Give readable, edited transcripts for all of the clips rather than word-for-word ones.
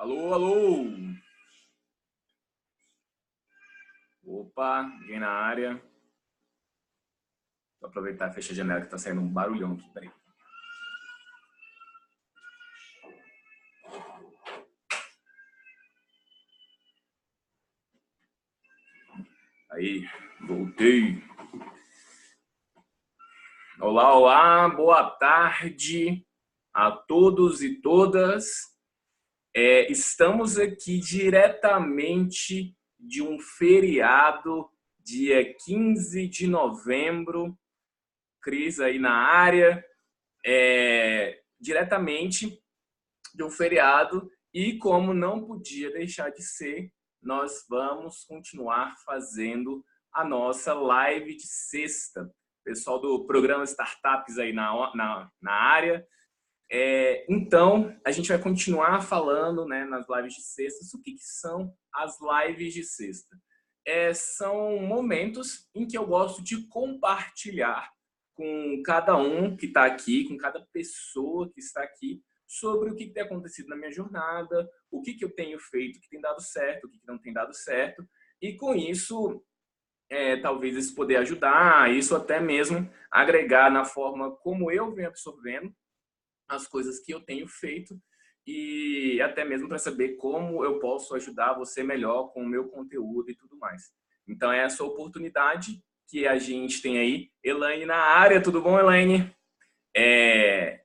Alô, alô! Opa, ninguém na área. Vou aproveitar e fechar a janela que tá saindo um barulhão aqui, peraí. Aí, voltei. Olá, olá, boa tarde a todos e todas. Estamos aqui diretamente de um feriado, dia 15 de novembro. Cris aí na área, diretamente de um feriado. E como não podia deixar de ser, nós vamos continuar fazendo a nossa live de sexta. Pessoal do programa Startups aí na área. Então, a gente vai continuar falando, né, nas lives de sexta. O que são as lives de sexta? São momentos em que eu gosto de compartilhar com cada um que está aqui, com cada pessoa que está aqui, sobre o que tem acontecido na minha jornada, o que eu tenho feito que tem dado certo, o que não tem dado certo. E com isso, talvez isso poder ajudar, isso até mesmo agregar na forma como eu venho absorvendo as coisas que eu tenho feito e até mesmo para saber como eu posso ajudar você melhor com o meu conteúdo e tudo mais. Então, é essa oportunidade que a gente tem aí. Elaine na área, tudo bom, Elaine?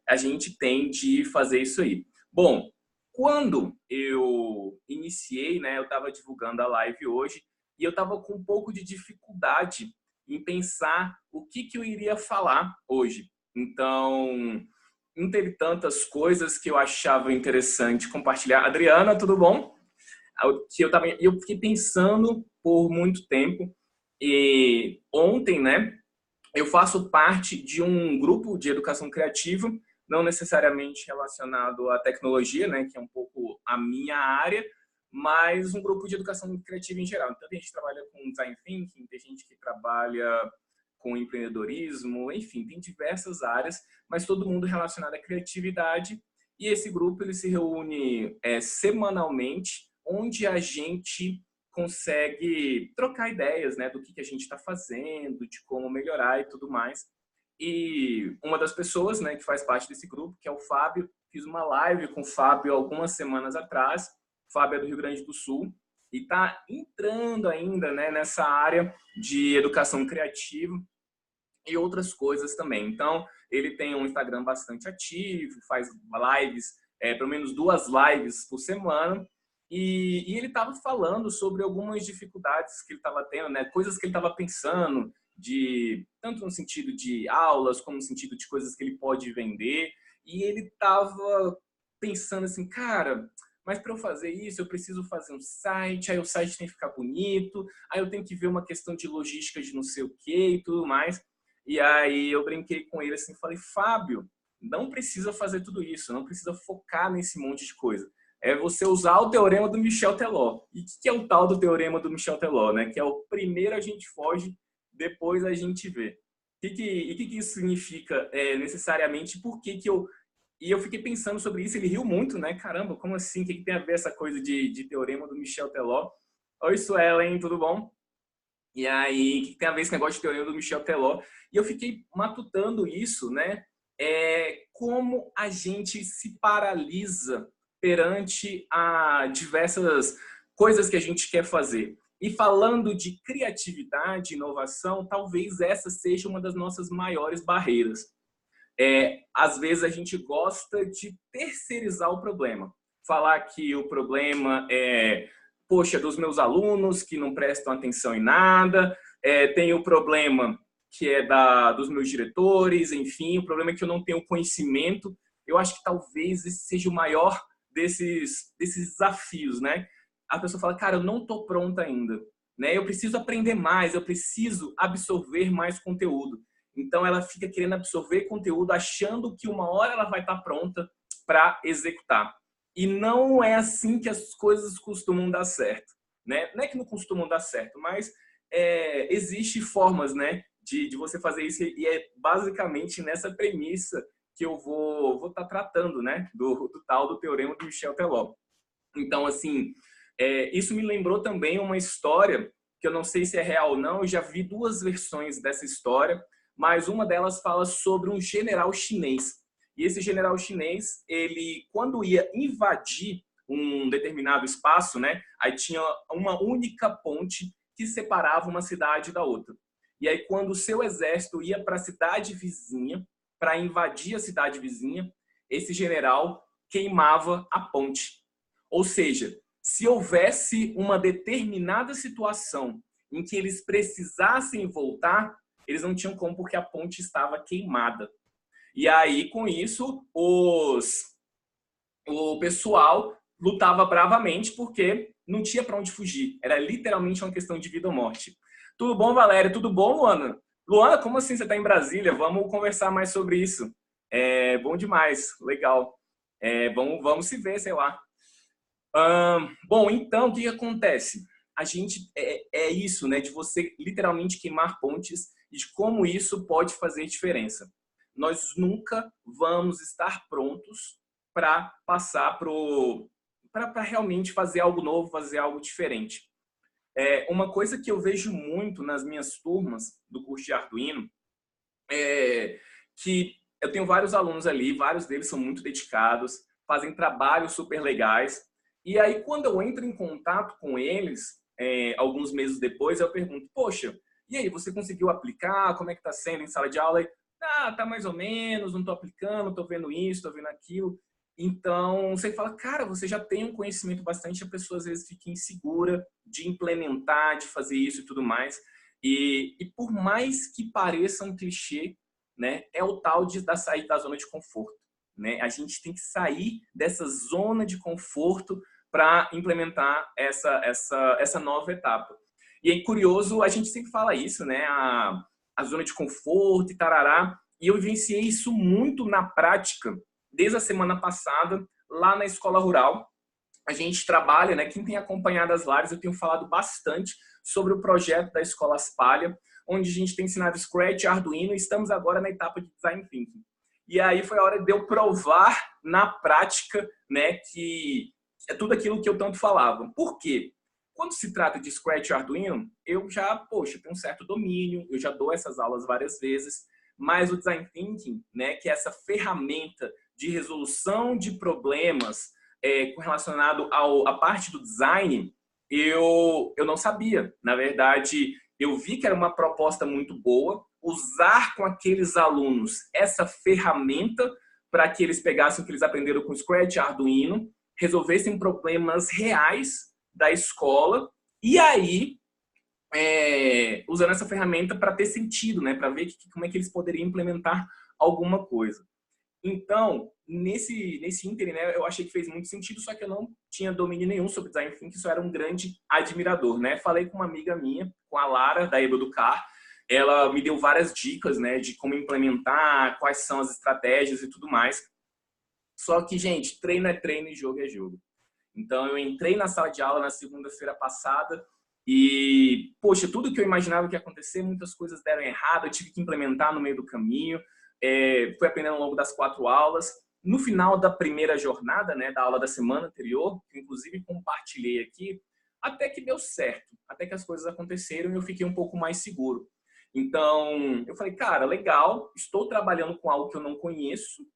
A gente tem de fazer isso aí. Bom, quando eu iniciei, né, eu estava divulgando a live hoje e eu estava com um pouco de dificuldade em pensar o que eu iria falar hoje. Então, não teve tantas coisas que eu achava interessante compartilhar. Adriana, tudo bom? Eu fiquei pensando por muito tempo e ontem, né, eu faço parte de um grupo de educação criativa, não necessariamente relacionado à tecnologia, né, que é um pouco a minha área, mas um grupo de educação criativa em geral. Então, a gente trabalha com design thinking, tem gente que trabalha com empreendedorismo, enfim, tem diversas áreas, mas todo mundo relacionado à criatividade. E esse grupo ele se reúne semanalmente, onde a gente consegue trocar ideias, né, do que a gente está fazendo, de como melhorar e tudo mais. E uma das pessoas, né, que faz parte desse grupo, que é o Fábio, fiz uma live com o Fábio algumas semanas atrás. O Fábio é do Rio Grande do Sul e está entrando ainda, né, nessa área de educação criativa e outras coisas também. Então, ele tem um Instagram bastante ativo, faz lives, pelo menos 2 lives por semana, e ele estava falando sobre algumas dificuldades que ele estava tendo, né? Coisas que ele estava pensando, tanto no sentido de aulas, como no sentido de coisas que ele pode vender, e ele estava pensando assim, cara, mas para eu fazer isso, eu preciso fazer um site, aí o site tem que ficar bonito, aí eu tenho que ver uma questão de logística de não sei o que e tudo mais. E aí eu brinquei com ele assim, falei, Fábio, não precisa fazer tudo isso, não precisa focar nesse monte de coisa. É você usar o teorema do Michel Teló. E o que é o tal do teorema do Michel Teló, né? Que é o primeiro a gente foge, depois a gente vê. O que isso significa necessariamente? Por que eu... E eu fiquei pensando sobre isso, ele riu muito, né? Caramba, como assim? O que tem a ver essa coisa de teorema do Michel Teló? Oi, Suelen, tudo bom? E aí, o que tem a ver esse negócio de teoria do Michel Teló? E eu fiquei matutando isso, né? Como a gente se paralisa perante a diversas coisas que a gente quer fazer. E falando de criatividade, inovação, talvez essa seja uma das nossas maiores barreiras. Às vezes a gente gosta de terceirizar o problema. Falar que o problema poxa, dos meus alunos que não prestam atenção em nada, tem o problema que é dos meus diretores, enfim, o problema é que eu não tenho conhecimento. Eu acho que talvez esse seja o maior desses desafios, né? A pessoa fala, cara, eu não estou pronta ainda, né? Eu preciso aprender mais, eu preciso absorver mais conteúdo. Então, ela fica querendo absorver conteúdo, achando que uma hora ela vai estar pronta para executar. E não é assim que as coisas costumam dar certo, né? Não é que não costumam dar certo, mas existe formas, né, de você fazer isso, e é basicamente nessa premissa que eu vou estar tratando, né, do tal do teorema do Michel Teló. Então, assim, isso me lembrou também uma história, que eu não sei se é real ou não, eu já vi duas versões dessa história, mas uma delas fala sobre um general chinês. E esse general chinês, ele, quando ia invadir um determinado espaço, né, aí tinha uma única ponte que separava uma cidade da outra. E aí, quando o seu exército ia para a cidade vizinha, para invadir a cidade vizinha, esse general queimava a ponte. Ou seja, se houvesse uma determinada situação em que eles precisassem voltar, eles não tinham como porque a ponte estava queimada. E aí, com isso, o pessoal lutava bravamente porque não tinha para onde fugir. Era literalmente uma questão de vida ou morte. Tudo bom, Valéria? Tudo bom, Luana? Luana, como assim você está em Brasília? Vamos conversar mais sobre isso. É bom demais, legal. Vamos se ver, sei lá. Bom, então, o que acontece? A gente é isso, né? De você literalmente queimar pontes e de como isso pode fazer diferença. Nós nunca vamos estar prontos para passar para realmente fazer algo novo, fazer algo diferente. Uma coisa que eu vejo muito nas minhas turmas do curso de Arduino é que eu tenho vários alunos ali, vários deles são muito dedicados, fazem trabalhos super legais. E aí, quando eu entro em contato com eles, alguns meses depois, eu pergunto, poxa, e aí, você conseguiu aplicar? Como é que está sendo em sala de aula? Tá mais ou menos, não estou aplicando, estou vendo isso, estou vendo aquilo. Então, você fala, cara, você já tem um conhecimento bastante, a pessoa às vezes fica insegura de implementar, de fazer isso e tudo mais. E por mais que pareça um clichê, né, é o tal da sair da zona de conforto. Né? A gente tem que sair dessa zona de conforto para implementar essa nova etapa. E é curioso, a gente sempre fala isso, né? A zona de conforto e tarará. E eu vivenciei isso muito na prática, desde a semana passada, lá na escola rural. A gente trabalha, né? Quem tem acompanhado as lives, eu tenho falado bastante sobre o projeto da Escola Aspalha, onde a gente tem ensinado Scratch, Arduino, e estamos agora na etapa de Design Thinking. E aí foi a hora de eu provar na prática, né, que é tudo aquilo que eu tanto falava. Por quê? Quando se trata de Scratch e Arduino, eu já, poxa, tenho um certo domínio, eu já dou essas aulas várias vezes, mas o Design Thinking, né, que é essa ferramenta de resolução de problemas relacionado à parte do design, eu não sabia. Na verdade, eu vi que era uma proposta muito boa, usar com aqueles alunos essa ferramenta para que eles pegassem o que eles aprenderam com Scratch, Arduino, resolvessem problemas reais da escola e aí usando essa ferramenta para ter sentido, né? Para ver como é que eles poderiam implementar alguma coisa. Então, nesse ínterim, né, eu achei que fez muito sentido, só que eu não tinha domínio nenhum sobre design thinking, só era um grande admirador, né? Falei com uma amiga minha, com a Lara, da Educar, ela me deu várias dicas, né, de como implementar, quais são as estratégias e tudo mais. Só que, gente, treino é treino e jogo é jogo. Então, eu entrei na sala de aula na segunda-feira passada e, poxa, tudo que eu imaginava que ia acontecer, muitas coisas deram errado, eu tive que implementar no meio do caminho. Fui aprendendo ao longo das 4 aulas. No final da primeira jornada, né, da aula da semana anterior, que inclusive compartilhei aqui, até que deu certo, até que as coisas aconteceram e eu fiquei um pouco mais seguro. Então, eu falei, cara, legal, estou trabalhando com algo que eu não conheço,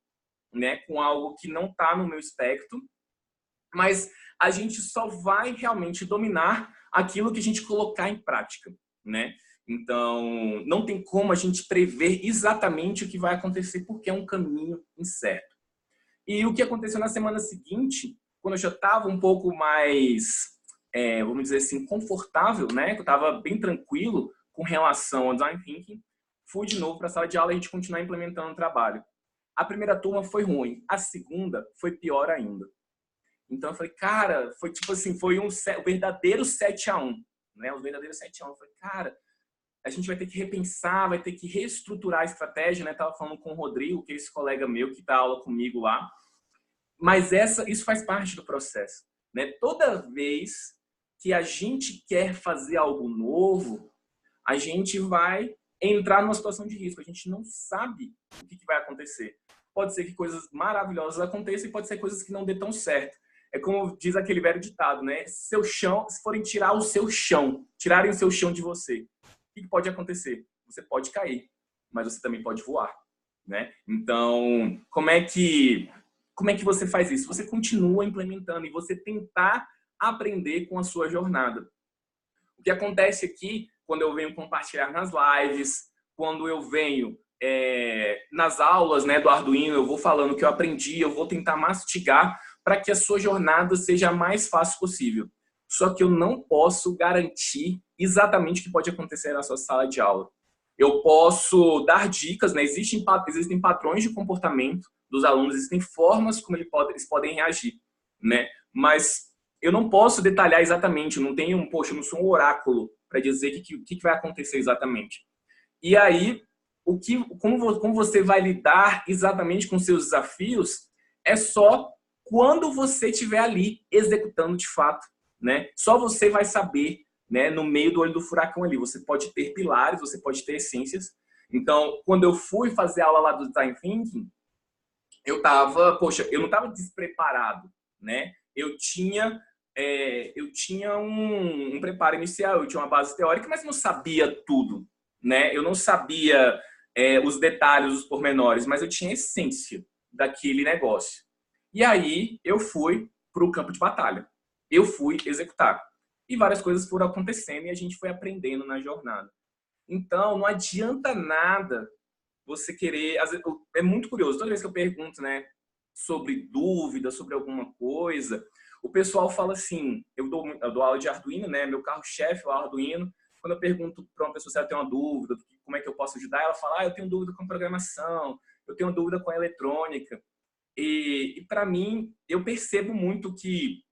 né, com algo que não está no meu espectro, mas a gente só vai realmente dominar aquilo que a gente colocar em prática, né? Então, não tem como a gente prever exatamente o que vai acontecer, porque é um caminho incerto. E o que aconteceu na semana seguinte, quando eu já estava um pouco mais, vamos dizer assim, confortável, né? Eu estava bem tranquilo com relação ao Design Thinking, fui de novo para a sala de aula e a gente continuar implementando o trabalho. A primeira turma foi ruim, a segunda foi pior ainda. Então eu falei, cara, foi tipo assim, foi um verdadeiro 7-1, né? Um verdadeiro 7-1. Eu falei, cara, a gente vai ter que repensar, vai ter que reestruturar a estratégia, né? Tava falando com o Rodrigo, que é esse colega meu que dá aula comigo lá. Mas isso faz parte do processo, né? Toda vez que a gente quer fazer algo novo, a gente vai entrar numa situação de risco. A gente não sabe o que vai acontecer. Pode ser que coisas maravilhosas aconteçam e pode ser coisas que não dê tão certo. É como diz aquele velho ditado, né? Seu chão, se forem tirar o seu chão, tirarem o seu chão de você, o que pode acontecer? Você pode cair, mas você também pode voar, né? Então, como é que você faz isso? Você continua implementando e você tentar aprender com a sua jornada. O que acontece aqui, quando eu venho compartilhar nas lives, quando eu venho nas aulas, né, do Arduino, eu vou falando o que eu aprendi, eu vou tentar mastigar para que a sua jornada seja a mais fácil possível. Só que eu não posso garantir exatamente o que pode acontecer na sua sala de aula. Eu posso dar dicas, né? Existem padrões de comportamento dos alunos, existem formas como eles podem reagir, né? Mas eu não posso detalhar exatamente, eu não tenho, poxa, eu não sou um oráculo para dizer o que vai acontecer exatamente. E aí, como você vai lidar exatamente com seus desafios é só quando você estiver ali executando de fato, né? Só você vai saber, né? No meio do olho do furacão ali, você pode ter pilares, você pode ter essências. Então, quando eu fui fazer aula lá do Design Thinking, eu não estava despreparado, né? Eu tinha um preparo inicial, eu tinha uma base teórica, mas não sabia tudo, né? Eu não sabia os detalhes, os pormenores, mas eu tinha a essência daquele negócio. E aí eu fui para o campo de batalha. Eu fui executar. E várias coisas foram acontecendo e a gente foi aprendendo na jornada. Então, não adianta nada você querer... É muito curioso, toda vez que eu pergunto, né, sobre dúvida, sobre alguma coisa, o pessoal fala assim, eu dou aula de Arduino, né, meu carro-chefe é o Arduino. Quando eu pergunto para uma pessoa se ela tem uma dúvida, como é que eu posso ajudar, ela fala, eu tenho dúvida com programação, eu tenho dúvida com eletrônica. E para mim, eu percebo muito que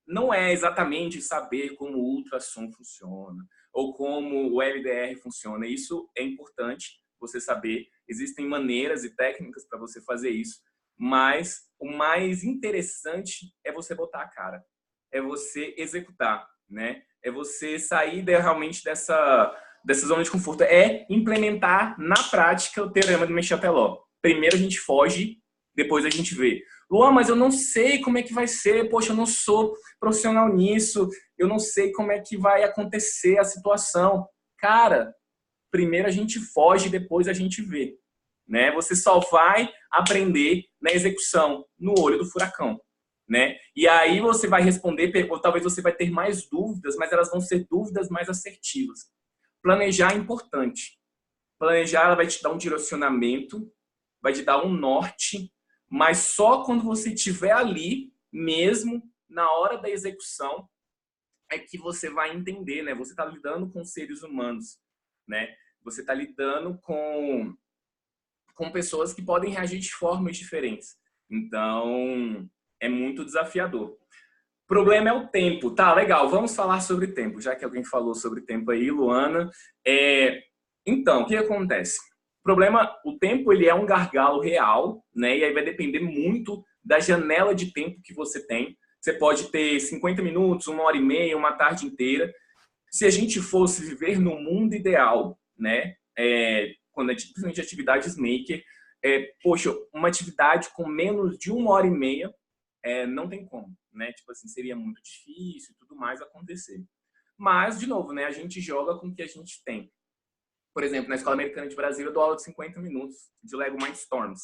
não é exatamente saber como o ultrassom funciona ou como o LDR funciona. Isso é importante você saber. Existem maneiras e técnicas para você fazer isso, mas o mais interessante é você botar a cara, é você executar, né? É você sair realmente dessa zona de conforto, é implementar na prática o teorema de Michel-Teló. Primeiro a gente foge, depois a gente vê. Luan, mas eu não sei como é que vai ser, poxa, eu não sou profissional nisso, eu não sei como é que vai acontecer a situação. Cara, primeiro a gente foge, depois a gente vê, né? Você só vai aprender na execução, no olho do furacão, né? E aí você vai responder, ou talvez você vai ter mais dúvidas, mas elas vão ser dúvidas mais assertivas. Planejar é importante. Planejar, ela vai te dar um direcionamento, vai te dar um norte, mas só quando você estiver ali, mesmo na hora da execução, é que você vai entender, né? Você está lidando com seres humanos, né? Você está lidando com pessoas que podem reagir de formas diferentes. Então, é muito desafiador. O problema é o tempo. Tá, legal, vamos falar sobre tempo, já que alguém falou sobre tempo aí, Luana. Então, o que acontece? O tempo ele é um gargalo real, né? E aí vai depender muito da janela de tempo que você tem. Você pode ter 50 minutos, 1h30, uma tarde inteira. Se a gente fosse viver no mundo ideal, né? Quando a gente, principalmente atividades maker, poxa, uma atividade com menos de 1h30 não tem como, né? Tipo assim, seria muito difícil e tudo mais acontecer. Mas, de novo, né? A gente joga com o que a gente tem. Por exemplo, na Escola Americana de Brasília, eu dou aula de 50 minutos de Lego Mindstorms.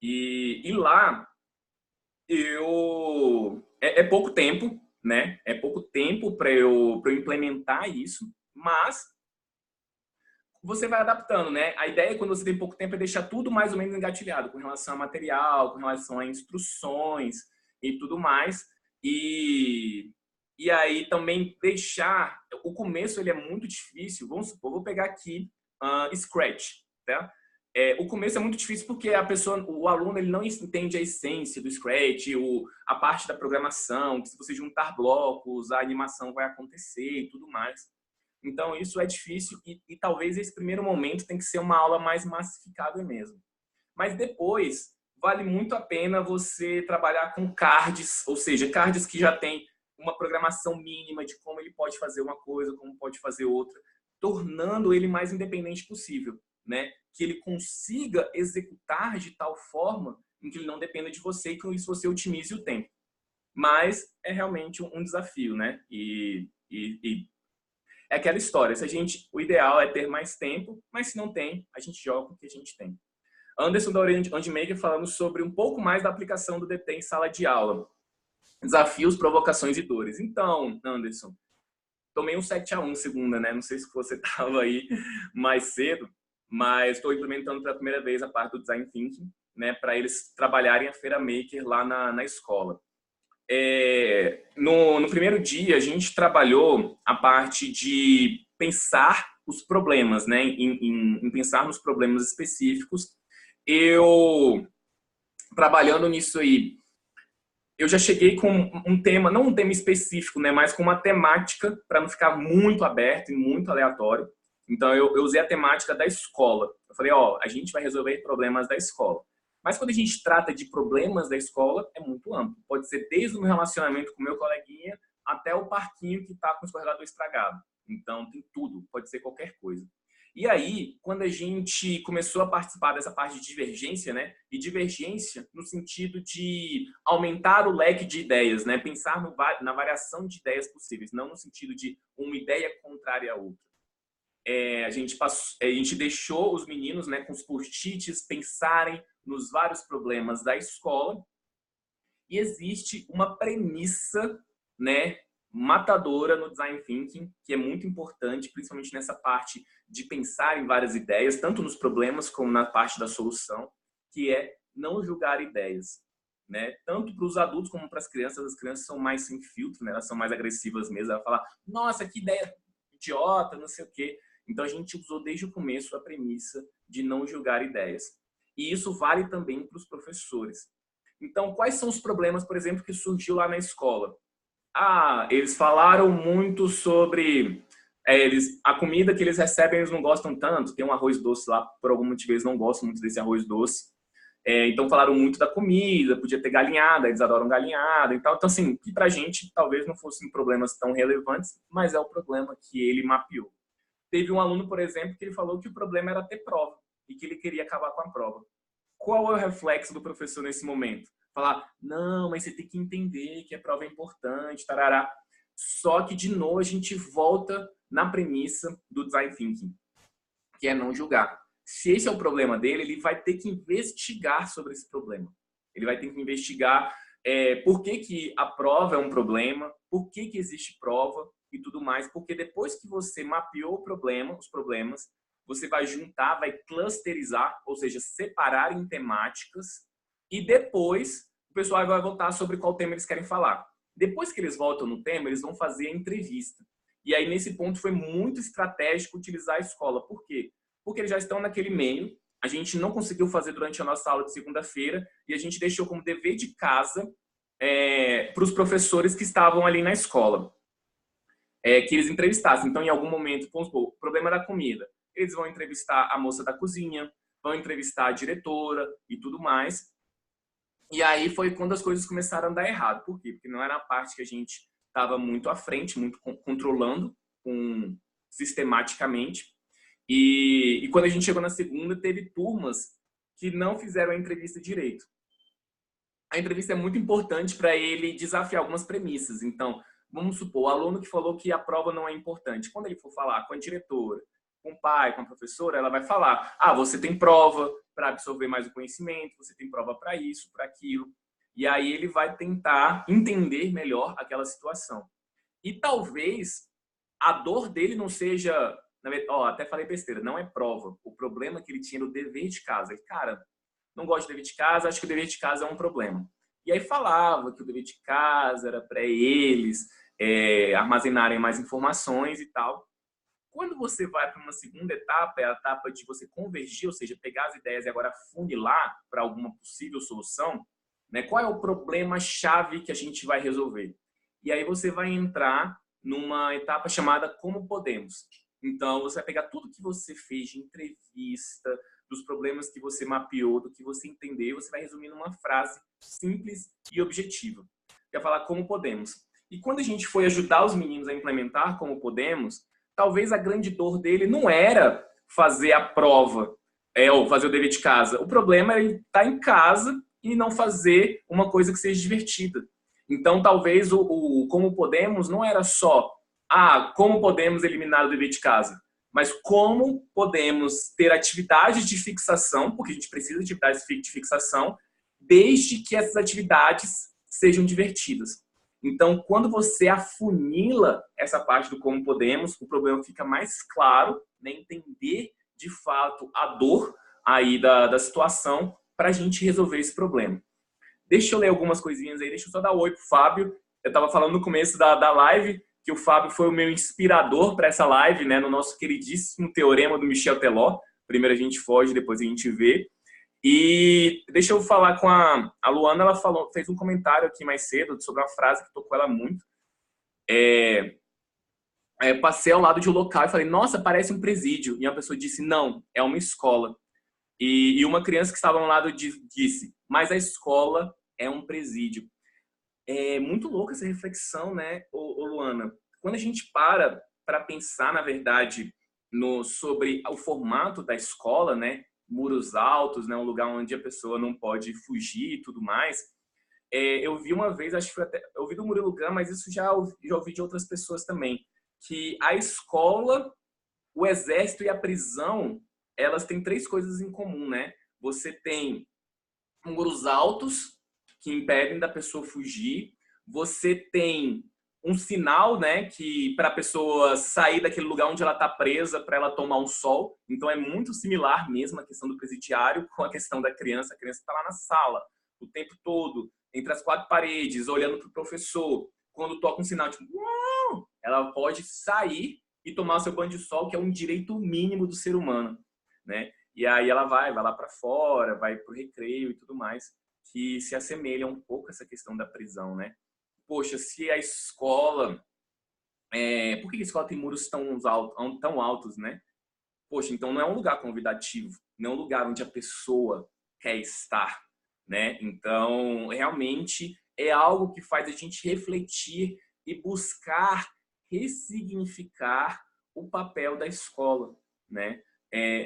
E lá, é pouco tempo, né? É pouco tempo para eu implementar isso, mas você vai adaptando, né? A ideia, quando você tem pouco tempo, é deixar tudo mais ou menos engatilhado, com relação a material, com relação a instruções e tudo mais. E aí também deixar... O começo ele é muito difícil. Vamos supor, vou pegar aqui Scratch, tá? O começo é muito difícil porque o aluno ele não entende a essência do Scratch, a parte da programação, que se você juntar blocos, a animação vai acontecer e tudo mais. Então, isso é difícil e talvez esse primeiro momento tem que ser uma aula mais massificada mesmo. Mas depois, vale muito a pena você trabalhar com cards, ou seja, cards que já tem uma programação mínima de como ele pode fazer uma coisa, como pode fazer outra, tornando ele mais independente possível, né? Que ele consiga executar de tal forma em que ele não dependa de você e com isso você otimize o tempo. mas é realmente um desafio, né? E é aquela história, o ideal é ter mais tempo, mas se não tem, a gente joga o que a gente tem. Anderson da Orange Maker falando sobre um pouco mais da aplicação do DT em sala de aula. Desafios, provocações e dores. Então, Anderson, tomei um 7-1 segunda, né? Não sei se você estava aí mais cedo, mas estou implementando pela primeira vez a parte do Design Thinking, né? Para eles trabalharem a Feira Maker lá na escola. No primeiro dia, a gente trabalhou a parte de pensar os problemas, né? Em pensar nos problemas específicos. Eu, trabalhando nisso aí, eu já cheguei com um tema, não um tema específico, né? Mas com uma temática, para não ficar muito aberto e muito aleatório. Então, eu usei a temática da escola. Eu falei, ó, a gente vai resolver problemas da escola. Mas quando a gente trata de problemas da escola, é muito amplo. Pode ser desde o meu relacionamento com o meu coleguinha até o parquinho que está com o escorregador estragado. Então, tem tudo, pode ser qualquer coisa. E aí, quando a gente começou a participar dessa parte de divergência, né? E divergência no sentido de aumentar o leque de ideias, né? Pensar na variação de ideias possíveis, não no sentido de uma ideia contrária à outra. A gente deixou os meninos, né, com os post-its pensarem nos vários problemas da escola e existe uma premissa, né, matadora no Design Thinking, que é muito importante, principalmente nessa parte de pensar em várias ideias, tanto nos problemas como na parte da solução, que é não julgar ideias, né? Tanto para os adultos como para as crianças são mais sem filtro, né? Elas são mais agressivas mesmo, elas falam, nossa, que ideia idiota, não sei o quê. Então, a gente usou desde o começo a premissa de não julgar ideias. E isso vale também para os professores. Então, quais são os problemas, por exemplo, que surgiu lá na escola? Eles falaram muito sobre a comida que eles recebem, eles não gostam tanto. Tem um arroz doce lá, por algum motivo eles não gostam muito desse arroz doce. Então, falaram muito da comida, podia ter galinhada, eles adoram galinhada e tal. Então, assim, que pra gente talvez não fossem problemas tão relevantes, mas é o problema que ele mapeou. Teve um aluno, por exemplo, que ele falou que o problema era ter prova e que ele queria acabar com a prova. Qual é o reflexo do professor nesse momento? Falar, não, mas você tem que entender que a prova é importante, tarará. Só que, de novo, a gente volta na premissa do Design Thinking, que é não julgar. Se esse é o problema dele, ele vai ter que investigar sobre esse problema. Ele vai ter que investigar por que a prova é um problema, por que existe prova e tudo mais, porque depois que você mapeou os problemas, você vai juntar, vai clusterizar, ou seja, separar em temáticas e depois o pessoal vai voltar sobre qual tema eles querem falar. Depois que eles voltam no tema, eles vão fazer a entrevista. E aí, nesse ponto, foi muito estratégico utilizar a escola. Por quê? Porque eles já estão naquele meio, a gente não conseguiu fazer durante a nossa aula de segunda-feira e a gente deixou como dever de casa para os professores que estavam ali na escola, que eles entrevistassem. Então, em algum momento, vamos supor, o problema da comida. Eles vão entrevistar a moça da cozinha, vão entrevistar a diretora e tudo mais. E aí foi quando as coisas começaram a dar errado. Por quê? Porque não era a parte que a gente estava muito à frente, muito controlando sistematicamente. E quando a gente chegou na segunda, teve turmas que não fizeram a entrevista direito. A entrevista é muito importante para ele desafiar algumas premissas. Então, vamos supor, o aluno que falou que a prova não é importante. Quando ele for falar com a diretora, com o pai, com a professora, ela vai falar, você tem prova para absorver mais o conhecimento, você tem prova para isso, para aquilo. E aí ele vai tentar entender melhor aquela situação. E talvez a dor dele não seja... até falei besteira, não é prova. O problema que ele tinha era o dever de casa. Ele, cara, não gosto de dever de casa, acho que o dever de casa é um problema. E aí falava que o dever de casa era para eles armazenarem mais informações e tal. Quando você vai para uma segunda etapa, é a etapa de você convergir, ou seja, pegar as ideias e agora funilar para alguma possível solução, né? Qual é o problema-chave que a gente vai resolver? E aí você vai entrar numa etapa chamada Como Podemos. Então, você vai pegar tudo que você fez de entrevista, dos problemas que você mapeou, do que você entendeu, você vai resumir numa frase simples e objetiva. Que é falar Como Podemos. E quando a gente foi ajudar os meninos a implementar Como Podemos, talvez a grande dor dele não era fazer a prova, ou fazer o dever de casa. O problema era ele estar em casa e não fazer uma coisa que seja divertida. Então, talvez o como podemos não era só como podemos eliminar o dever de casa, mas como podemos ter atividades de fixação, porque a gente precisa de atividades de fixação, desde que essas atividades sejam divertidas. Então, quando você afunila essa parte do como podemos, o problema fica mais claro, né? Entender de fato a dor aí da situação para a gente resolver esse problema. Deixa eu ler algumas coisinhas aí, deixa eu só dar um oi pro Fábio. Eu estava falando no começo da live que o Fábio foi o meu inspirador para essa live, né? No nosso queridíssimo teorema do Michel Teló. Primeiro a gente foge, depois a gente vê. E deixa eu falar com a Luana, ela fez um comentário aqui mais cedo sobre uma frase que tocou ela muito. Passei ao lado de um local e falei, nossa, parece um presídio. E a pessoa disse, não, é uma escola. E uma criança que estava ao lado disse, mas a escola é um presídio. É muito louca essa reflexão, né, Luana? Quando a gente para pensar, na verdade, sobre o formato da escola, né, muros altos, né, um lugar onde a pessoa não pode fugir e tudo mais, eu vi uma vez, acho que foi eu ouvi do Murilo Gun, mas isso já ouvi de outras pessoas também, que a escola, o exército e a prisão, elas têm três coisas em comum, né? Você tem muros altos que impedem da pessoa fugir, você tem um sinal, né, que para a pessoa sair daquele lugar onde ela está presa, para ela tomar um sol. Então é muito similar mesmo a questão do presidiário com a questão da criança. A criança está lá na sala o tempo todo, entre as quatro paredes, olhando para o professor. Quando toca um sinal, tipo, ela pode sair e tomar o seu banho de sol, que é um direito mínimo do ser humano, né? E aí ela vai lá para fora, vai pro recreio e tudo mais, que se assemelha um pouco a essa questão da prisão, né? Poxa, se a escola... por que a escola tem muros tão altos, né? Poxa, então não é um lugar convidativo, não é um lugar onde a pessoa quer estar, né? Então, realmente é algo que faz a gente refletir e buscar ressignificar o papel da escola, né?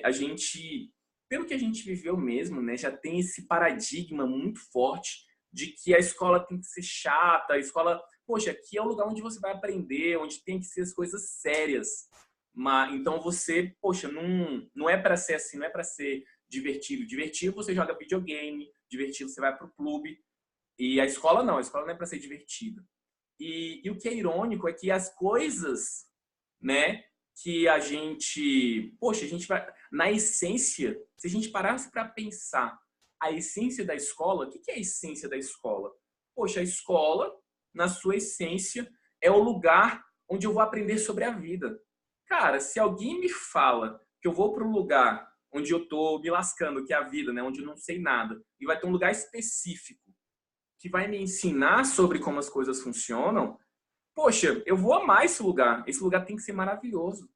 A gente, pelo que a gente viveu mesmo, né, já tem esse paradigma muito forte de que a escola tem que ser chata, a escola, poxa, aqui é o lugar onde você vai aprender, onde tem que ser as coisas sérias. Então você, poxa, não é para ser assim, não é para ser divertido. Divertido você joga videogame, divertido você vai para o clube. E a escola não é para ser divertida. E o que é irônico é que as coisas, né, que a gente, poxa, a gente vai, na essência, se a gente parasse para pensar a essência da escola, o que é a essência da escola? Poxa, a escola, na sua essência, é o lugar onde eu vou aprender sobre a vida. Cara, se alguém me fala que eu vou para um lugar onde eu tô me lascando, que é a vida, né, onde eu não sei nada, e vai ter um lugar específico que vai me ensinar sobre como as coisas funcionam, poxa, eu vou amar esse lugar. Esse lugar tem que ser maravilhoso.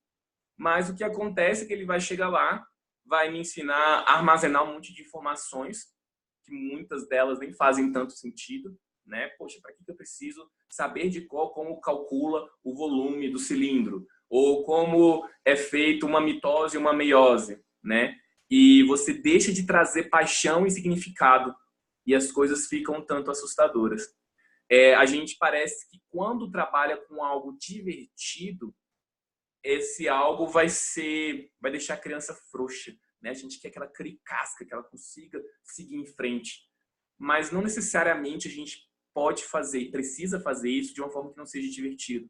Mas o que acontece é que ele vai chegar lá, vai me ensinar a armazenar um monte de informações, que muitas delas nem fazem tanto sentido, né? Poxa, para que eu preciso saber de qual, como calcula o volume do cilindro? Ou como é feito uma mitose e uma meiose, né? E você deixa de trazer paixão e significado. E as coisas ficam um tanto assustadoras. A gente parece que quando trabalha com algo divertido, esse algo vai deixar a criança frouxa, né? A gente quer que ela crie casca, que ela consiga seguir em frente. Mas não necessariamente a gente pode fazer e precisa fazer isso de uma forma que não seja divertido.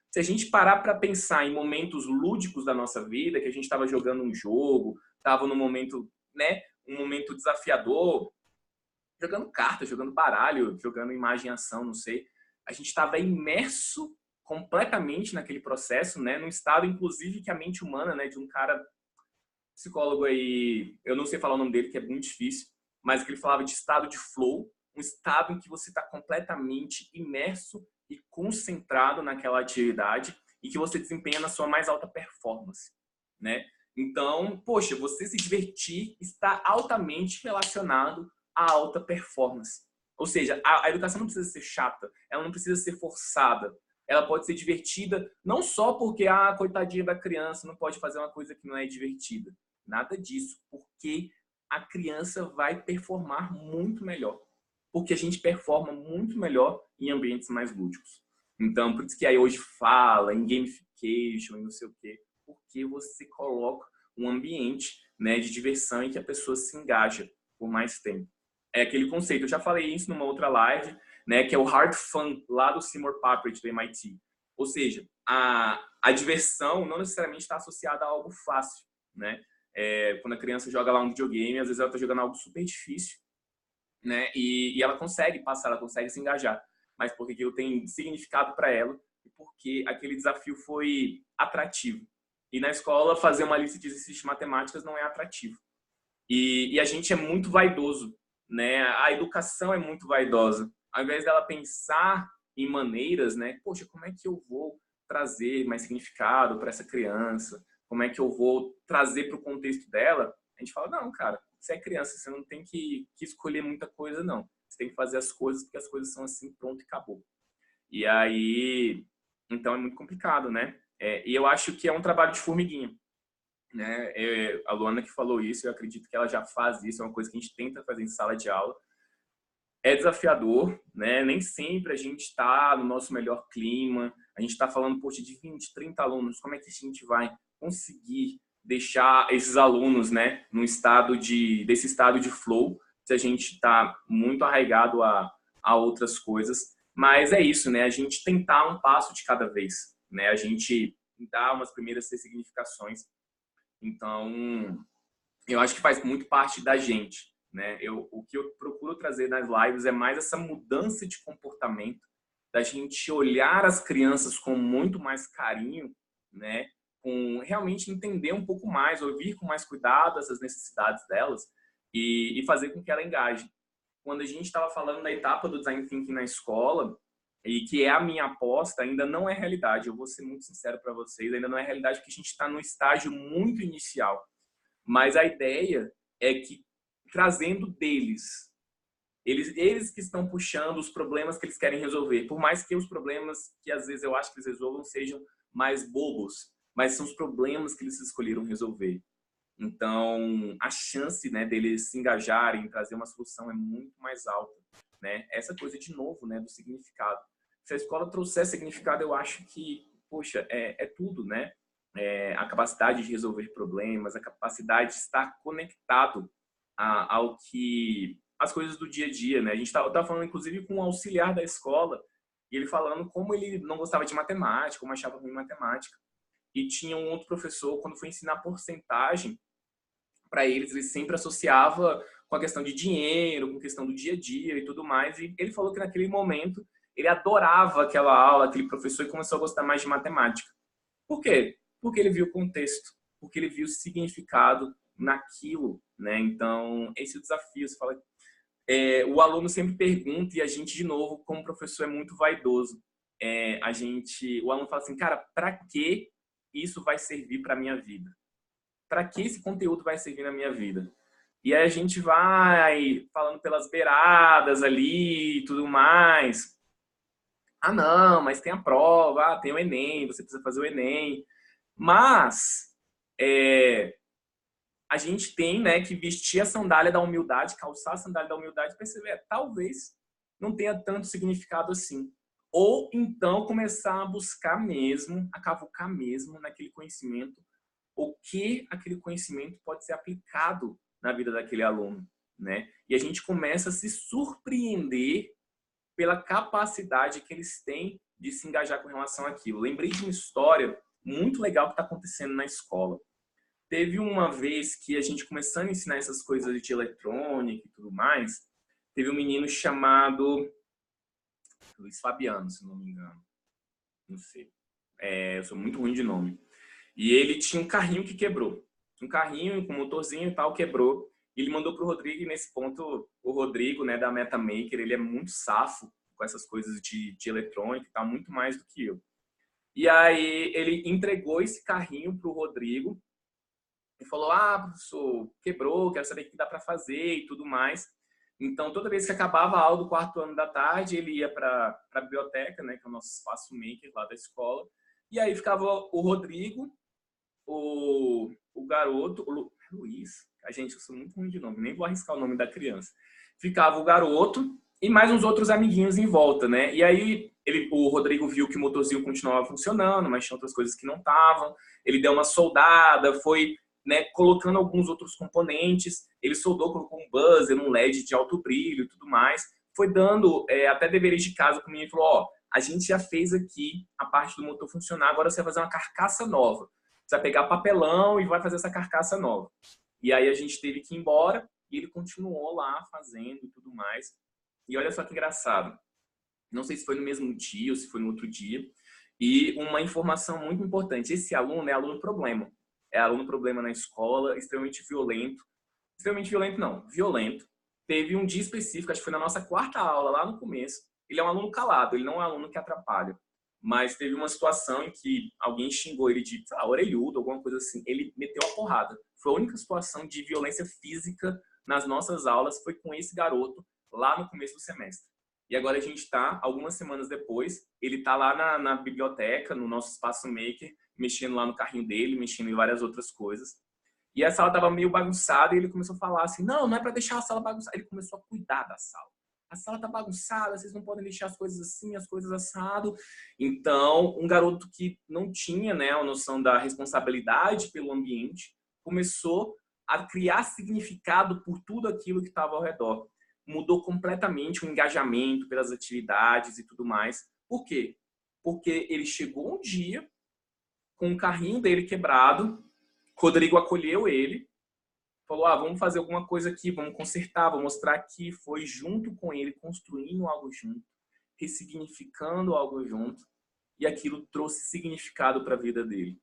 Se a gente parar para pensar em momentos lúdicos da nossa vida, que a gente estava jogando um jogo, estava num momento, né, um momento desafiador, jogando cartas, jogando baralho, jogando imagem e ação, não sei. A gente estava imerso completamente naquele processo, né? Num estado, inclusive, que a mente humana, né? De um cara psicólogo aí, eu não sei falar o nome dele, que é muito difícil, mas que ele falava de estado de flow, um estado em que você está completamente imerso e concentrado naquela atividade e que você desempenha na sua mais alta performance, né? Então, poxa, você se divertir está altamente relacionado à alta performance. Ou seja, a educação não precisa ser chata, ela não precisa ser forçada. Ela pode ser divertida, não só porque a coitadinha da criança não pode fazer uma coisa que não é divertida. Nada disso, porque a criança vai performar muito melhor. porque a gente performa muito melhor em ambientes mais lúdicos. Então, por isso que aí hoje fala em gamification e não sei o quê, porque você coloca um ambiente, né, de diversão em que a pessoa se engaja por mais tempo. É aquele conceito, eu já falei isso numa outra live, né, que é o hard fun, lá do Seymour Papert, do MIT. Ou seja, a diversão não necessariamente está associada a algo fácil, né? Quando a criança joga lá um videogame, às vezes ela está jogando algo super difícil, né? E ela consegue passar, ela consegue se engajar, mas porque aquilo tem significado para ela e porque aquele desafio foi atrativo. E na escola, fazer uma lista de exercícios de matemáticas não é atrativo. E a gente é muito vaidoso, né? A educação é muito vaidosa. Ao invés dela pensar em maneiras, né? Poxa, como é que eu vou trazer mais significado para essa criança? Como é que eu vou trazer para o contexto dela? A gente fala, não, cara, você é criança, você não tem que escolher muita coisa, não. Você tem que fazer as coisas porque as coisas são assim, pronto e acabou. E aí, então é muito complicado, né? E eu acho que é um trabalho de formiguinha, né? A Luana que falou isso, eu acredito que ela já faz isso, é uma coisa que a gente tenta fazer em sala de aula. É desafiador, né? Nem sempre a gente está no nosso melhor clima, a gente está falando, poxa, de 20, 30 alunos, como é que a gente vai conseguir deixar esses alunos, né, desse estado de flow, se a gente está muito arraigado a outras coisas. Mas é isso, né? A gente tentar um passo de cada vez, né? A gente dar umas primeiras ressignificações. Então, eu acho que faz muito parte da gente, né? O que eu procuro trazer nas lives é mais essa mudança de comportamento, da gente olhar as crianças com muito mais carinho, né? Com realmente entender um pouco mais, ouvir com mais cuidado essas necessidades delas e fazer com que ela engaje. Quando a gente estava falando da etapa do Design Thinking na escola, e que é a minha aposta, ainda não é realidade. Eu vou ser muito sincero para vocês, ainda não é realidade porque a gente está no estágio muito inicial. Mas a ideia é que, trazendo deles, eles que estão puxando os problemas que eles querem resolver. Por mais que os problemas que às vezes eu acho que eles resolvam sejam mais bobos, mas são os problemas que eles escolheram resolver. Então, a chance, né, deles se engajarem, trazer uma solução é muito mais alta, né? Essa coisa, de novo, né, do significado. Se a escola trouxer significado, eu acho que, poxa, é tudo, né? A capacidade de resolver problemas, a capacidade de estar conectado ao que as coisas do dia a dia, né? A gente tá falando, inclusive, com um auxiliar da escola, e ele falando como ele não gostava de matemática, como achava ruim matemática. E tinha um outro professor, quando foi ensinar porcentagem, para eles, ele sempre associava com a questão de dinheiro, com a questão do dia a dia e tudo mais. E ele falou que naquele momento ele adorava aquela aula, aquele professor, e começou a gostar mais de matemática. Por quê? Porque ele viu o contexto, porque ele viu o significado naquilo, né? Então, esse é o desafio. Você fala, o aluno sempre pergunta e a gente, de novo, como professor, é muito vaidoso. O aluno fala assim, cara, para que isso vai servir para minha vida? Para que esse conteúdo vai servir na minha vida? E aí a gente vai falando pelas beiradas ali e tudo mais. Ah, não, mas tem a prova, tem o Enem, você precisa fazer o Enem. Mas a gente tem, né, que vestir a sandália da humildade, calçar a sandália da humildade e perceber, talvez não tenha tanto significado assim. Ou então começar a buscar mesmo, a cavucar mesmo naquele conhecimento, o que aquele conhecimento pode ser aplicado na vida daquele aluno, né? E a gente começa a se surpreender pela capacidade que eles têm de se engajar com relação àquilo. Lembrei de uma história muito legal que está acontecendo na escola. Teve uma vez que a gente começando a ensinar essas coisas de eletrônica e tudo mais, teve um menino chamado Luiz Fabiano, se não me engano. Não sei. Eu sou muito ruim de nome. E ele tinha um carrinho que quebrou. Um carrinho com motorzinho e tal, quebrou. E ele mandou pro Rodrigo, e nesse ponto, o Rodrigo, né, da MetaMaker, ele é muito safo com essas coisas de eletrônica e tal, muito mais do que eu. E aí ele entregou esse carrinho pro Rodrigo e falou, professor, quebrou, quero saber o que dá para fazer e tudo mais. Então, toda vez que acabava a aula do 4º ano da tarde, ele ia para a biblioteca, né, que é o nosso espaço maker lá da escola, e aí ficava o Rodrigo, o garoto, Luiz, gente, eu sou muito ruim de nome, nem vou arriscar o nome da criança. Ficava o garoto e mais uns outros amiguinhos em volta, né? E aí o Rodrigo viu que o motorzinho continuava funcionando, mas tinha outras coisas que não estavam. Ele deu uma soldada, foi, né, colocando alguns outros componentes. Ele soldou, colocou um buzzer, um LED de alto brilho e tudo mais. Foi dando até deveres de casa para mim e falou: ó, a gente já fez aqui a parte do motor funcionar, agora você vai fazer uma carcaça nova. Você vai pegar papelão e vai fazer essa carcaça nova. E aí a gente teve que ir embora e ele continuou lá fazendo e tudo mais. E olha só que engraçado. Não sei se foi no mesmo dia ou se foi no outro dia. E uma informação muito importante. Esse aluno é aluno problema. É aluno problema na escola, extremamente violento. Extremamente violento não, violento. Teve um dia específico, acho que foi na nossa quarta aula, lá no começo. Ele é um aluno calado, ele não é um aluno que atrapalha. Mas teve uma situação em que alguém xingou ele de, sei lá, orelhudo, alguma coisa assim. Ele meteu a porrada. Foi a única situação de violência física nas nossas aulas, foi com esse garoto lá no começo do semestre. E agora a gente está, algumas semanas depois, ele está lá na biblioteca, no nosso espaço maker, mexendo lá no carrinho dele, mexendo em várias outras coisas. E a sala estava meio bagunçada e ele começou a falar assim, não é para deixar a sala bagunçada. Ele começou a cuidar da sala. A sala tá bagunçada, vocês não podem deixar as coisas assim, as coisas assado. Então, um garoto que não tinha, né, a noção da responsabilidade pelo ambiente, começou a criar significado por tudo aquilo que estava ao redor. Mudou completamente o engajamento pelas atividades e tudo mais. Por quê? Porque ele chegou um dia com o carrinho dele quebrado, Rodrigo acolheu ele, falou, vamos fazer alguma coisa aqui, vamos consertar, vou mostrar que foi junto com ele, construindo algo junto, ressignificando algo junto, e aquilo trouxe significado para a vida dele.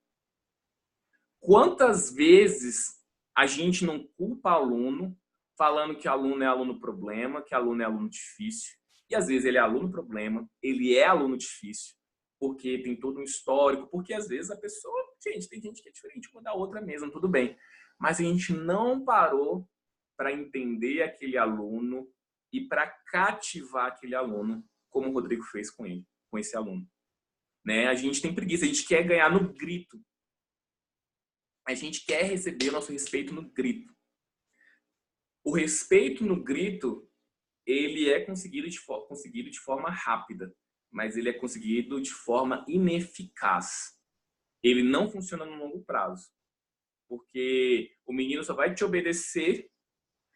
Quantas vezes a gente não culpa aluno, falando que aluno é aluno problema, que aluno é aluno difícil, e às vezes ele é aluno problema, ele é aluno difícil, porque tem todo um histórico, porque às vezes a pessoa, gente, tem gente que é diferente uma da outra mesmo, tudo bem. Mas a gente não parou para entender aquele aluno e para cativar aquele aluno, como o Rodrigo fez com ele, com esse aluno. Né? A gente tem preguiça, a gente quer ganhar no grito. A gente quer receber o nosso respeito no grito. O respeito no grito, ele é conseguido de forma rápida, mas ele é conseguido de forma ineficaz. Ele não funciona no longo prazo. Porque o menino só vai te obedecer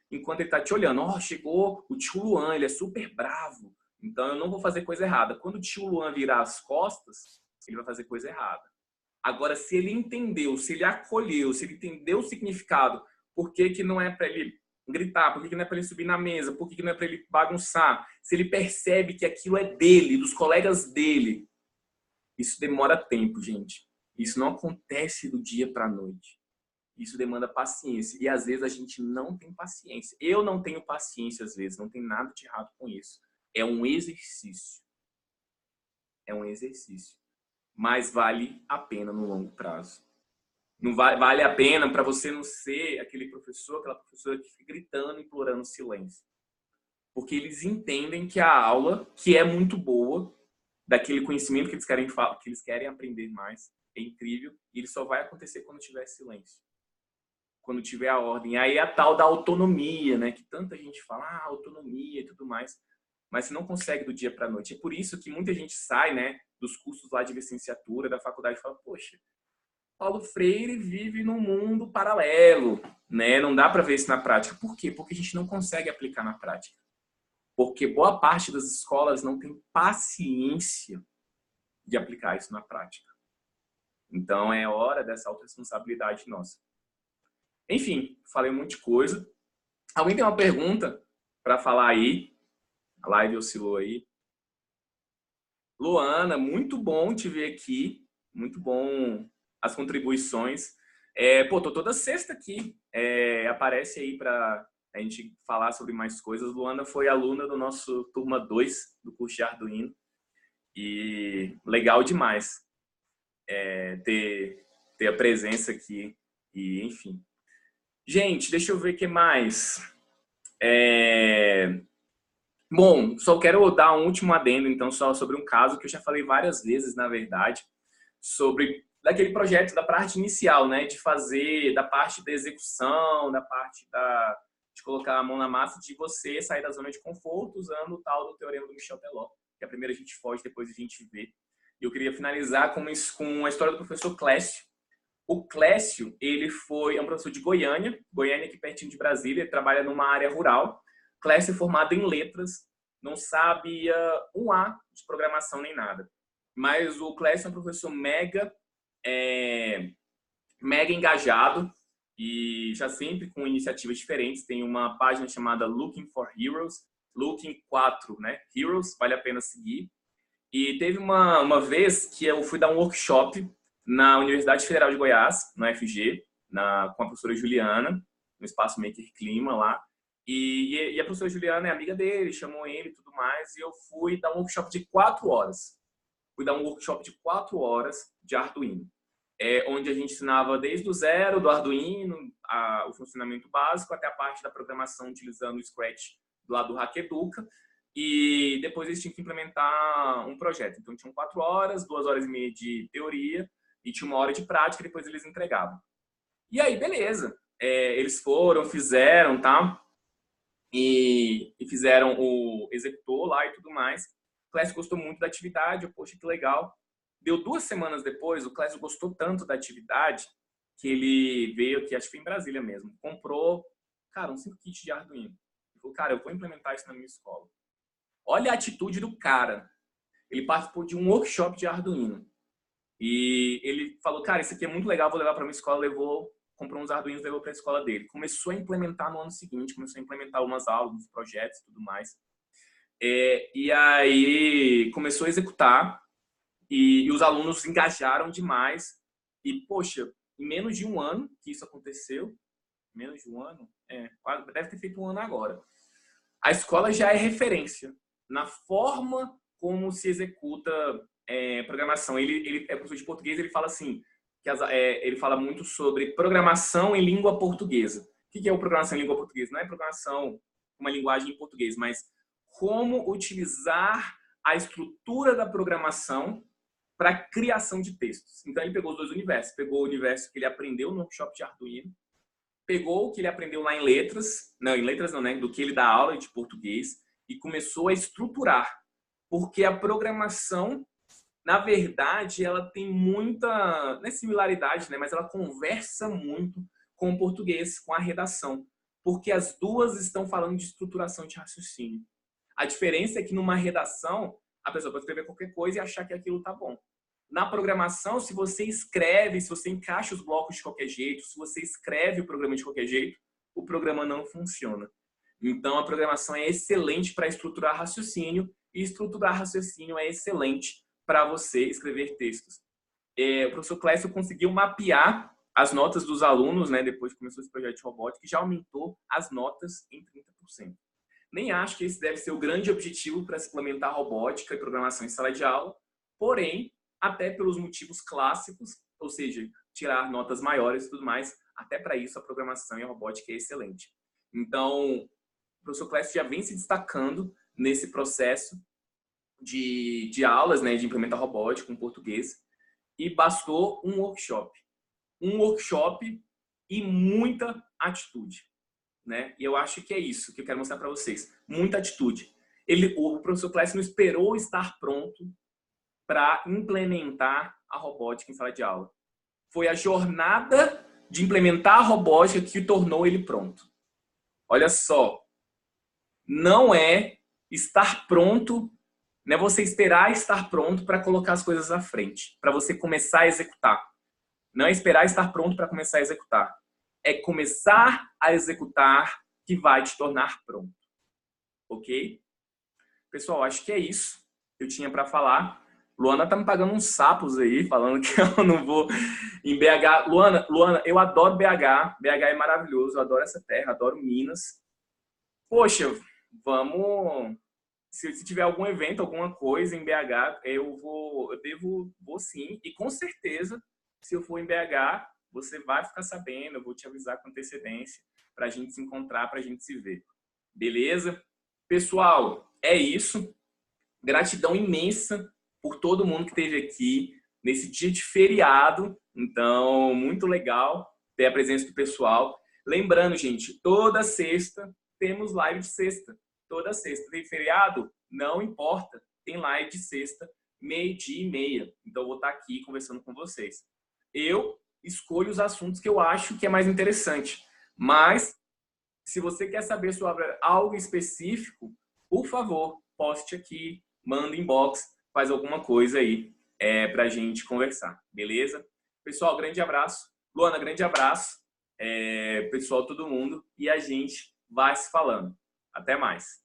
enquanto ele está te olhando. Chegou o tio Luan, ele é super bravo, então eu não vou fazer coisa errada. Quando o tio Luan virar as costas, ele vai fazer coisa errada. Agora, se ele entendeu, se ele acolheu, se ele entendeu o significado, por que não é para ele gritar, por que não é para ele subir na mesa, por que não é para ele bagunçar, se ele percebe que aquilo é dele, dos colegas dele, isso demora tempo, gente. Isso não acontece do dia para a noite. Isso demanda paciência. E às vezes a gente não tem paciência. Eu não tenho paciência às vezes. Não tem nada de errado com isso. É um exercício. É um exercício. Mas vale a pena no longo prazo. Não vale a pena para você não ser aquele professor, aquela professora que fica gritando, implorando silêncio. Porque eles entendem que a aula, que é muito boa, daquele conhecimento que eles querem aprender mais, é incrível, e ele só vai acontecer quando tiver silêncio. Quando tiver a ordem. Aí a tal da autonomia, né? Que tanta gente fala, autonomia e tudo mais. Mas você não consegue do dia para a noite. É por isso que muita gente sai, né, dos cursos lá de licenciatura, da faculdade, e fala, poxa, Paulo Freire vive num mundo paralelo, né? Não dá para ver isso na prática. Por quê? Porque a gente não consegue aplicar na prática. Porque boa parte das escolas não tem paciência de aplicar isso na prática. Então é hora dessa autorresponsabilidade nossa. Enfim, falei um monte de coisa. Alguém tem uma pergunta para falar aí? A live oscilou aí. Luana, muito bom te ver aqui. Muito bom as contribuições. Tô toda sexta aqui. Aparece aí para a gente falar sobre mais coisas. Luana foi aluna do nosso turma 2 do curso de Arduino. E legal demais ter a presença aqui. E, enfim. Gente, deixa eu ver o que mais. Bom, só quero dar um último adendo, então, só sobre um caso que eu já falei várias vezes, na verdade, sobre daquele projeto da parte inicial, né, de fazer da parte da execução, da parte de colocar a mão na massa, de você sair da zona de conforto usando o tal do teorema do Michel-Teló, que a primeira a gente foge, depois a gente vê. E eu queria finalizar com a história do professor Clécio. O Clécio, ele é um professor de Goiânia, aqui pertinho de Brasília, ele trabalha numa área rural. Clécio é formado em letras, não sabia um A de programação nem nada. Mas o Clécio é um professor mega engajado e já sempre com iniciativas diferentes. Tem uma página chamada Looking for Heroes, Looking 4, né? Heroes, vale a pena seguir. E teve uma vez que eu fui dar um workshop na Universidade Federal de Goiás, na UFG, com a professora Juliana, no Espaço Maker Clima lá. E a professora Juliana é amiga dele, chamou ele e tudo mais, e eu fui dar um workshop de 4 horas. Fui dar um workshop de 4 horas de Arduino, onde a gente ensinava desde o zero do Arduino, o funcionamento básico, até a parte da programação utilizando o Scratch do lado do Hackeduca. E depois eles tinham que implementar um projeto. Então tinham 4 horas, 2 horas e meia de teoria e tinha 1 hora de prática, e depois eles entregavam. E aí, beleza. Eles foram, fizeram, tá? E fizeram o executor lá e tudo mais. O Clécio gostou muito da atividade, eu, poxa, que legal. Deu 2 semanas depois, o Clécio gostou tanto da atividade que ele veio aqui, acho que foi em Brasília mesmo, comprou, cara, uns 5 kits de Arduino. Ele falou, cara, eu vou implementar isso na minha escola. Olha a atitude do cara. Ele participou de um workshop de Arduino. E ele falou, cara, isso aqui é muito legal, vou levar para minha escola. Comprou uns Arduinos e levou para a escola dele. Começou a implementar no ano seguinte, começou a implementar umas aulas, uns projetos e tudo mais. E aí começou a executar e os alunos engajaram demais. E, poxa, em menos de 1 ano que isso aconteceu, menos de 1 ano, deve ter feito 1 ano agora. A escola já é referência na forma como se executa programação. Ele é professor de português, ele fala assim, ele fala muito sobre programação em língua portuguesa. O que é o programação em língua portuguesa? Não é programação uma linguagem em português, mas como utilizar a estrutura da programação para a criação de textos. Então ele pegou os 2 universos. Pegou o universo que ele aprendeu no workshop de Arduino, pegou o que ele aprendeu lá em letras, né, do que ele dá aula de português, e começou a estruturar. Porque a programação, na verdade, ela tem muita, não é similaridade, né, mas ela conversa muito com o português, com a redação. Porque as duas estão falando de estruturação de raciocínio. A diferença é que numa redação, a pessoa pode escrever qualquer coisa e achar que aquilo tá bom. Na programação, se você escreve, se você encaixa os blocos de qualquer jeito, se você escreve o programa de qualquer jeito, o programa não funciona. Então, a programação é excelente para estruturar raciocínio, e estruturar raciocínio é excelente para você escrever textos. O professor Clécio conseguiu mapear as notas dos alunos, né, depois que começou esse projeto de robótica, e já aumentou as notas em 30%. Nem acho que esse deve ser o grande objetivo para se implementar robótica e programação em sala de aula, porém, até pelos motivos clássicos, ou seja, tirar notas maiores e tudo mais, até para isso a programação e a robótica é excelente. Então, o professor Clécio já vem se destacando nesse processo de aulas, né, de implementar robótica em português, e bastou um workshop. Um workshop e muita atitude, né? E eu acho que é isso que eu quero mostrar para vocês. Muita atitude. O professor Clécio não esperou estar pronto para implementar a robótica em sala de aula. Foi a jornada de implementar a robótica que tornou ele pronto. Olha só, não é estar pronto, não é você esperar estar pronto para colocar as coisas à frente, para você começar a executar. Não é esperar estar pronto para começar a executar. É começar a executar que vai te tornar pronto. Ok? Pessoal, acho que é isso que eu tinha para falar. Luana tá me pagando uns sapos aí, falando que eu não vou em BH. Luana, eu adoro BH. BH é maravilhoso, eu adoro essa terra, adoro Minas. Poxa, vamos... Se tiver algum evento, alguma coisa em BH, eu vou sim. E com certeza, se eu for em BH, você vai ficar sabendo, eu vou te avisar com antecedência para a gente se encontrar, para a gente se ver. Beleza? Pessoal, é isso. Gratidão imensa por todo mundo que esteve aqui nesse dia de feriado. Então, muito legal ter a presença do pessoal. Lembrando, gente, toda sexta temos live de sexta. Toda sexta. Tem feriado? Não importa. Tem live de sexta, 12h30. Então, eu vou estar aqui conversando com vocês. Eu escolho os assuntos que eu acho que é mais interessante. Mas, se você quer saber sobre algo específico, por favor, poste aqui, manda inbox, faz alguma coisa aí para a gente conversar, beleza? Pessoal, grande abraço. Luana, grande abraço. Pessoal, todo mundo. E a gente vai se falando. Até mais.